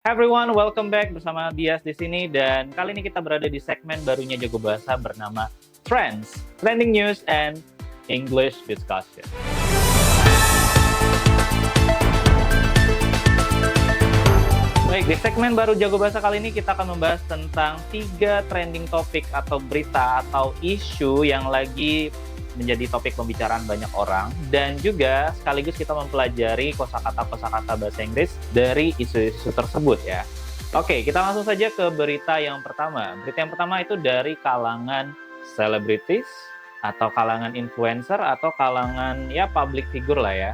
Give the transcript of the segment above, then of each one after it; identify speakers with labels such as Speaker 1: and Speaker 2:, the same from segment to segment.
Speaker 1: Hi everyone, welcome back bersama Dias di sini dan kali ini kita berada di segmen barunya Jago Bahasa bernama Trends, Trending News and English Discussion. Baik, di segmen baru Jago Bahasa kali ini kita akan membahas tentang 3 trending topik atau berita atau isu yang lagi menjadi topik pembicaraan banyak orang dan juga sekaligus kita mempelajari kosakata-kosakata bahasa Inggris dari isu-isu tersebut ya. Oke, kita langsung saja ke berita yang pertama. Berita yang pertama itu dari kalangan selebritis atau kalangan influencer atau kalangan ya public figure lah ya.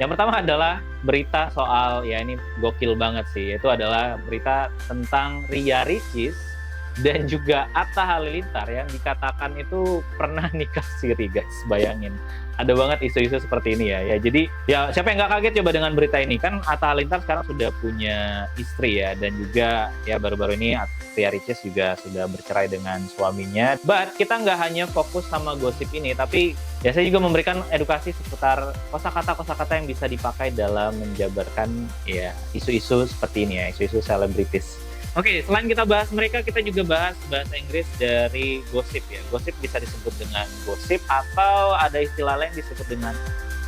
Speaker 1: Yang pertama adalah berita soal, ya ini gokil banget sih, itu adalah berita tentang Ria Ricis dan juga Atta Halilintar yang dikatakan itu pernah nikah siri guys, bayangin. Ada banget isu-isu seperti ini ya. Jadi ya siapa yang nggak kaget coba dengan berita ini, kan Atta Halilintar sekarang sudah punya istri ya, dan juga ya baru-baru ini Ria Ricis juga sudah bercerai dengan suaminya. But kita nggak hanya fokus sama gosip ini, tapi ya saya juga memberikan edukasi seputar kosakata-kosakata yang bisa dipakai dalam menjabarkan ya isu-isu seperti ini ya, isu-isu selebritis. Oke, selain kita bahas mereka, kita juga bahas bahasa Inggris dari gosip ya. Gosip bisa disebut dengan gosip atau ada istilah lain disebut dengan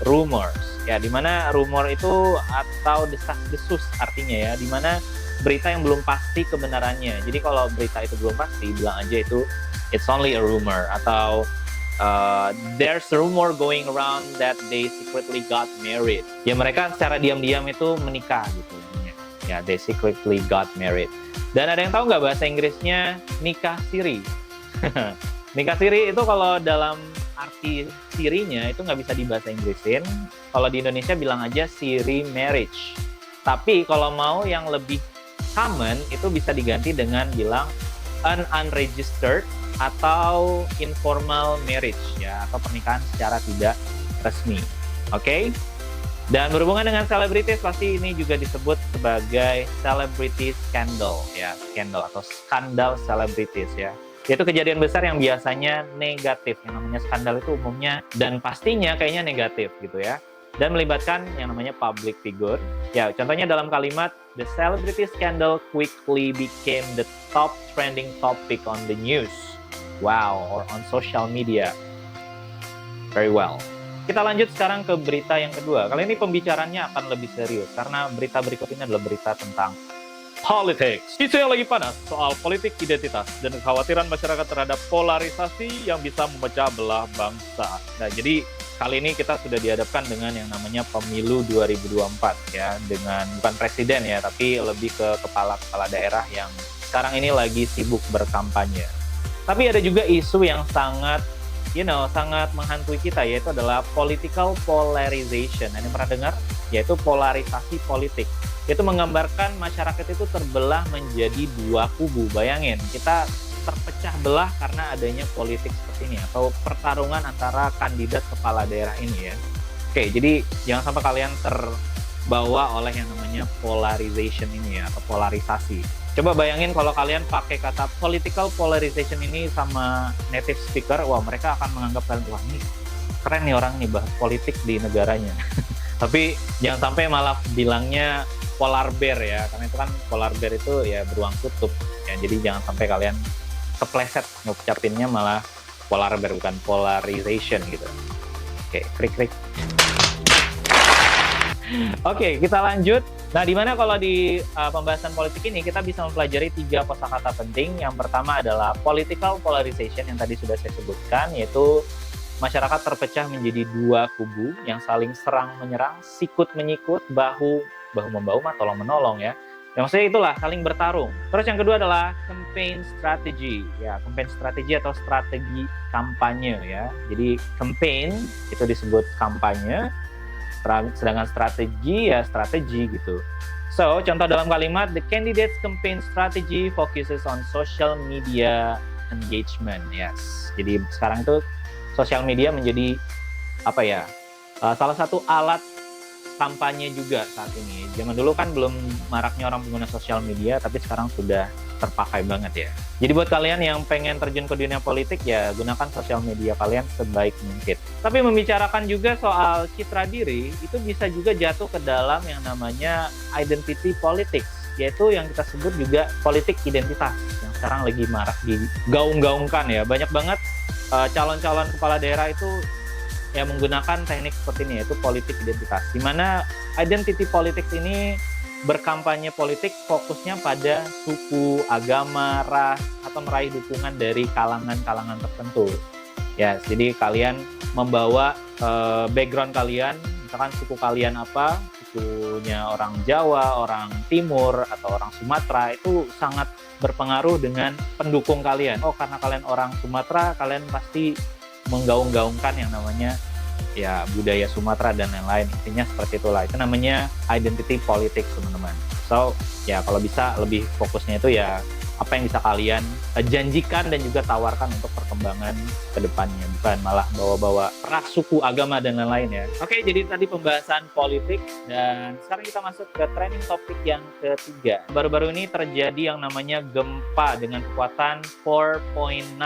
Speaker 1: rumors. Ya, dimana rumor itu atau desas-desus artinya ya, dimana berita yang belum pasti kebenarannya. Jadi kalau berita itu belum pasti, bilang aja itu it's only a rumor atau there's rumor going around that they secretly got married. Ya mereka secara diam-diam itu menikah gitu. Ya, they secretly got married. Dan ada yang tahu nggak bahasa Inggrisnya nikah siri? Nikah siri itu kalau dalam arti sirinya itu nggak bisa dibahasa Inggrisin. Kalau di Indonesia bilang aja siri marriage. Tapi kalau mau yang lebih common itu bisa diganti dengan bilang an unregistered atau informal marriage ya, atau pernikahan secara tidak resmi. Oke? Dan berhubungan dengan selebritis, pasti ini juga disebut sebagai celebrity scandal ya, skandal atau skandal selebritis ya. Yaitu kejadian besar yang biasanya negatif. Yang namanya skandal itu umumnya dan pastinya kayaknya negatif gitu ya. Dan melibatkan yang namanya public figure. Ya, contohnya dalam kalimat the celebrity scandal quickly became the top trending topic on the news. Wow, or on social media. Very well. Kita lanjut sekarang ke berita yang kedua. Kali ini pembicaranya akan lebih serius karena berita berikut ini adalah berita tentang politics. Isu yang lagi panas soal politik identitas dan kekhawatiran masyarakat terhadap polarisasi yang bisa memecah belah bangsa. Nah, jadi kali ini kita sudah dihadapkan dengan yang namanya pemilu 2024 ya, dengan bukan presiden ya, tapi lebih ke kepala-kepala daerah yang sekarang ini lagi sibuk berkampanye. Tapi ada juga isu yang sangat sangat menghantui kita, yaitu adalah political polarization. Anda pernah dengar? Yaitu polarisasi politik. Itu menggambarkan masyarakat itu terbelah menjadi 2 kubu. Bayangin, kita terpecah belah karena adanya politik seperti ini, atau pertarungan antara kandidat kepala daerah ini ya. Oke, jadi jangan sampai kalian terbawa oleh yang namanya polarization ini ya, atau polarisasi. Coba bayangin kalau kalian pakai kata political polarization ini sama native speaker, wah mereka akan menganggap kalian, wah ini keren nih orang nih bahas politik di negaranya. Tapi jangan sampai malah bilangnya polar bear ya, karena itu kan polar bear itu ya beruang kutub. Ya, jadi jangan sampai kalian kepleset ngucapinnya malah polar bear, bukan polarization gitu. Oke, krik-krik. Oke, kita lanjut. Nah, dimana kalau di pembahasan politik ini kita bisa mempelajari 3 kosakata penting. Yang pertama adalah political polarization yang tadi sudah saya sebutkan, yaitu masyarakat terpecah menjadi 2 kubu yang saling serang menyerang, sikut menyikut, bahu membahu, tolong menolong ya. Yang maksudnya itulah saling bertarung. Terus yang kedua adalah campaign strategy ya, campaign strategi atau strategi kampanye ya. Jadi campaign itu disebut kampanye, sedangkan strategi ya strategi gitu. So, contoh dalam kalimat, the candidate's campaign strategy focuses on social media engagement. Yes. Jadi sekarang itu sosial media menjadi apa ya? Salah satu alat kampanye juga saat ini. Zaman dulu kan belum maraknya orang pengguna sosial media, tapi sekarang sudah terpakai banget ya. Jadi buat kalian yang pengen terjun ke dunia politik ya gunakan sosial media kalian sebaik mungkin. Tapi membicarakan juga soal citra diri itu bisa juga jatuh ke dalam yang namanya identity politics. yaitu yang kita sebut juga politik identitas yang sekarang lagi marak digaung-gaungkan ya. Banyak banget calon-calon kepala daerah itu yang menggunakan teknik seperti ini, yaitu politik identitas, di mana identity politics ini berkampanye politik fokusnya pada suku, agama, ras, atau meraih dukungan dari kalangan-kalangan tertentu. Ya, jadi kalian membawa background kalian, misalkan suku kalian apa, sukunya orang Jawa, orang Timur, atau orang Sumatera, itu sangat berpengaruh dengan pendukung kalian. Oh, karena kalian orang Sumatera, kalian pasti menggaung-gaungkan yang namanya ya budaya Sumatera dan lain-lain. Intinya seperti itulah. Itu namanya identity politics, teman-teman. So, ya kalau bisa lebih fokusnya itu ya apa yang bisa kalian janjikan dan juga tawarkan untuk perkembangan ke depannya, bukan malah bawa-bawa ras, suku, agama, dan lain-lain ya. Oke, jadi tadi pembahasan politik, dan sekarang kita masuk ke trending topik yang ketiga. Baru-baru ini terjadi yang namanya gempa dengan kekuatan 4.9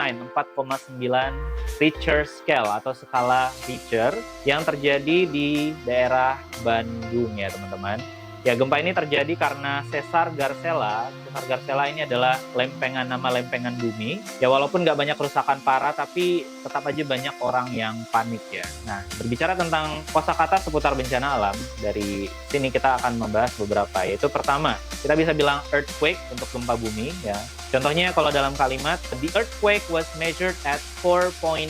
Speaker 1: Richter scale atau skala Richter yang terjadi di daerah Bandung ya teman-teman. Ya, gempa ini terjadi karena sesar Garcella. Sesar Garcella ini adalah nama lempengan bumi. Ya, walaupun nggak banyak kerusakan parah, tapi tetap aja banyak orang yang panik ya. Nah, berbicara tentang kosakata seputar bencana alam, dari sini kita akan membahas beberapa. Yaitu pertama, kita bisa bilang earthquake untuk gempa bumi ya. Contohnya kalau dalam kalimat, the earthquake was measured at 4.9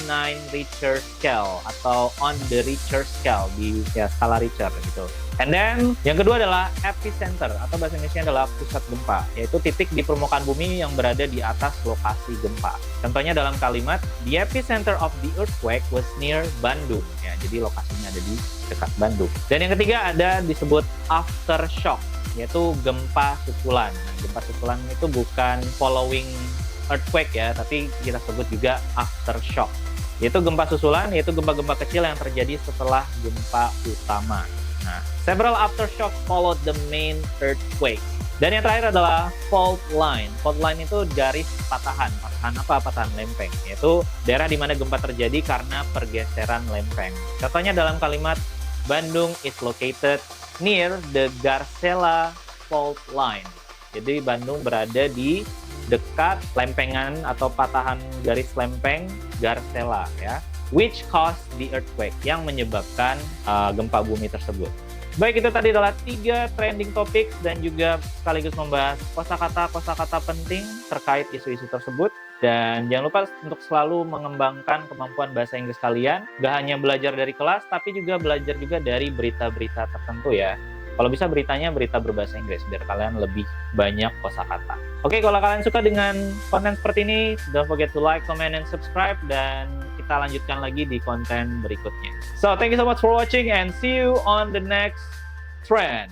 Speaker 1: Richter scale atau on the Richter scale di ya skala Richter gitu. And then yang kedua adalah epicenter atau bahasa Inggrisnya adalah pusat gempa, yaitu titik di permukaan bumi yang berada di atas lokasi gempa. Contohnya dalam kalimat, the epicenter of the earthquake was near Bandung. Ya, jadi lokasinya ada di dekat Bandung. Dan yang ketiga ada disebut aftershock, yaitu gempa susulan. Nah, gempa susulan itu bukan following earthquake ya, tapi kita sebut juga aftershock. Yaitu gempa susulan, yaitu gempa-gempa kecil yang terjadi setelah gempa utama. Nah, several aftershocks followed the main earthquake. Dan yang terakhir adalah fault line. Fault line itu garis patahan. Patahan apa? Patahan lempeng. Yaitu daerah di mana gempa terjadi karena pergeseran lempeng. Contohnya dalam kalimat, Bandung is located near the Garcella fault line. Jadi Bandung berada di dekat lempengan atau patahan garis lempeng Garcella ya. Which caused the earthquake, yang menyebabkan gempa bumi tersebut. Baik, itu tadi adalah 3 trending topic dan juga sekaligus membahas kosakata penting terkait isu-isu tersebut. Dan jangan lupa untuk selalu mengembangkan kemampuan bahasa Inggris kalian. Gak hanya belajar dari kelas, tapi juga belajar juga dari berita-berita tertentu ya. Kalau bisa beritanya berita berbahasa Inggris, biar kalian lebih banyak kosakata. Oke, kalau kalian suka dengan konten seperti ini, don't forget to like, comment, and subscribe. Dan kita lanjutkan lagi di konten berikutnya. So, thank you so much for watching and see you on the next trend.